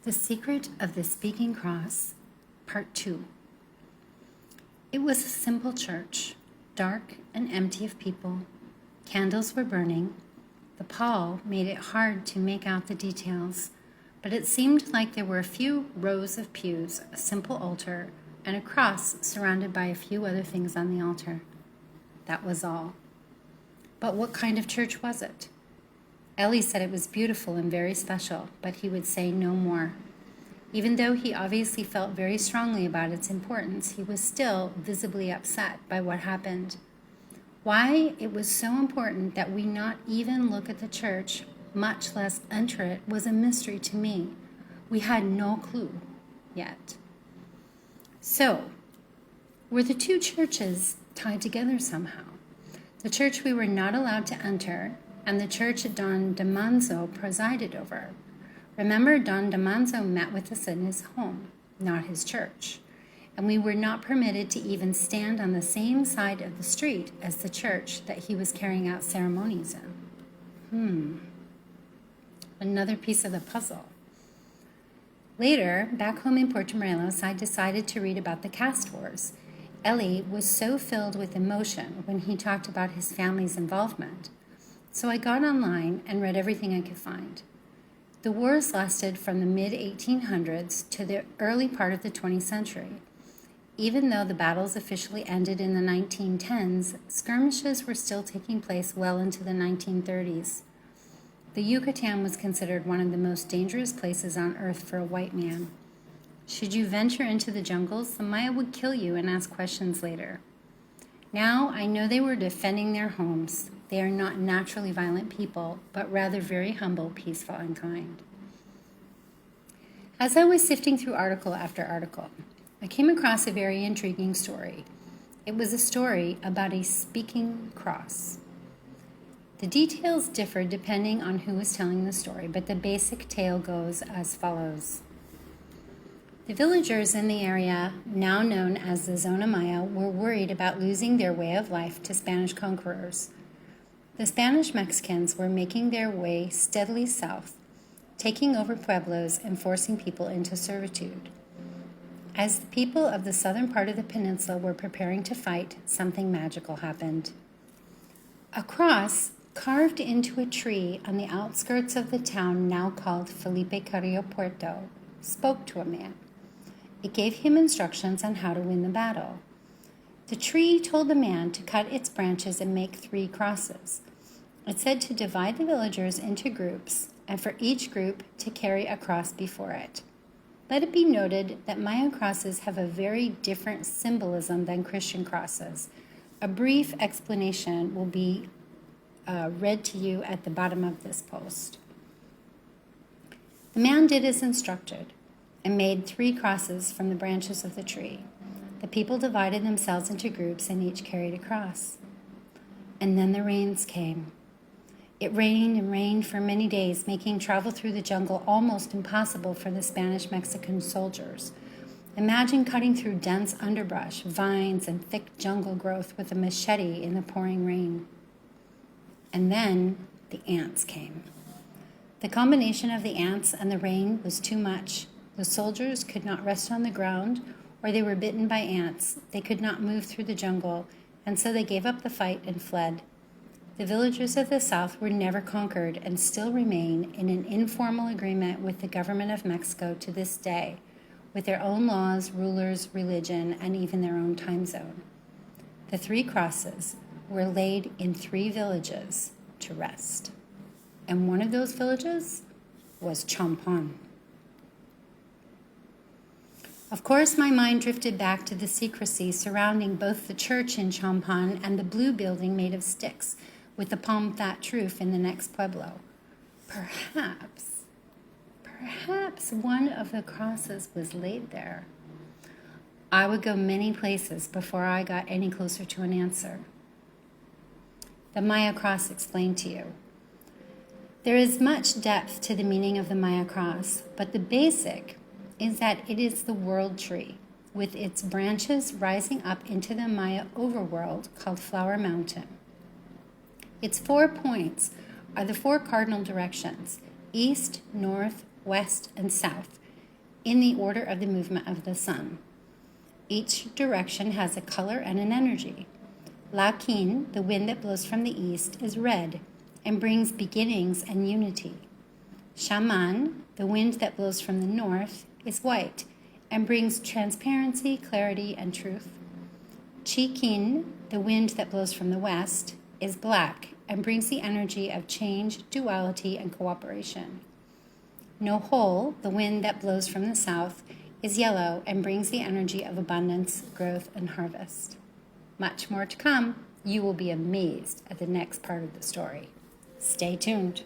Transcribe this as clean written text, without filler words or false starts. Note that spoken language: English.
The Secret of the Speaking Cross, Part 2. It was a simple church, dark and empty of people. Candles were burning. The pall made it hard to make out the details, but it seemed like there were a few rows of pews, a simple altar, and a cross surrounded by a few other things on the altar. That was all. But what kind of church was it? Ellie said it was beautiful and very special, but he would say no more. Even though he obviously felt very strongly about its importance, he was still visibly upset by what happened. Why it was so important that we not even look at the church, much less enter it, was a mystery to me. We had no clue yet. So, were the two churches tied together somehow? The church we were not allowed to enter, and the church Don Damanzo presided over. Remember, Don Damanzo met with us in his home, not his church, and we were not permitted to even stand on the same side of the street as the church that he was carrying out ceremonies in. Another piece of the puzzle. Later, back home in Puerto Morelos, I decided to read about the caste wars. Ellie was so filled with emotion when he talked about his family's involvement. So I got online and read everything I could find. The wars lasted from the mid-1800s to the early part of the 20th century. Even though the battles officially ended in the 1910s, skirmishes were still taking place well into the 1930s. The Yucatan was considered one of the most dangerous places on earth for a white man. Should you venture into the jungles, the Maya would kill you and ask questions later. Now I know they were defending their homes. They are not naturally violent people, but rather very humble, peaceful, and kind. As I was sifting through article after article, I came across a very intriguing story. It was a story about a speaking cross. The details differed depending on who was telling the story, but the basic tale goes as follows. The villagers in the area, now known as the Zona Maya, were worried about losing their way of life to Spanish conquerors. The Spanish Mexicans were making their way steadily south, taking over pueblos and forcing people into servitude. As the people of the southern part of the peninsula were preparing to fight, something magical happened. A cross carved into a tree on the outskirts of the town now called Felipe Carrillo Puerto spoke to a man. It gave him instructions on how to win the battle. The tree told the man to cut its branches and make 3 crosses. It said to divide the villagers into groups, and for each group to carry a cross before it. Let it be noted that Maya crosses have a very different symbolism than Christian crosses. A brief explanation will be read to you at the bottom of this post. The man did as instructed and made 3 crosses from the branches of the tree. The people divided themselves into groups and each carried a cross. And then the rains came. It rained and rained for many days, making travel through the jungle almost impossible for the Spanish-Mexican soldiers. Imagine cutting through dense underbrush, vines, and thick jungle growth with a machete in the pouring rain. And then the ants came. The combination of the ants and the rain was too much. The soldiers could not rest on the ground, or they were bitten by ants. They could not move through the jungle, and so they gave up the fight and fled. The villagers of the south were never conquered and still remain in an informal agreement with the government of Mexico to this day, with their own laws, rulers, religion, and even their own time zone. The 3 crosses were laid in 3 villages to rest, and one of those villages was Champán. Of course, my mind drifted back to the secrecy surrounding both the church in Champán and the blue building made of sticks with the palm thatch roof in the next pueblo. Perhaps one of the crosses was laid there. I would go many places before I got any closer to an answer. The Maya cross explained to you. There is much depth to the meaning of the Maya cross, but the basic is that it is the world tree, with its branches rising up into the Maya overworld called Flower Mountain. Its 4 points are the 4 cardinal directions, east, north, west, and south, in the order of the movement of the sun. Each direction has a color and an energy. Lakin, the wind that blows from the east, is red and brings beginnings and unity. Shaman, the wind that blows from the north, is white and brings transparency, clarity, and truth. Chikin, the wind that blows from the west, is black and brings the energy of change, duality, and cooperation. Nohol, the wind that blows from the south, is yellow and brings the energy of abundance, growth, and harvest. Much more to come. You will be amazed at the next part of the story. Stay tuned.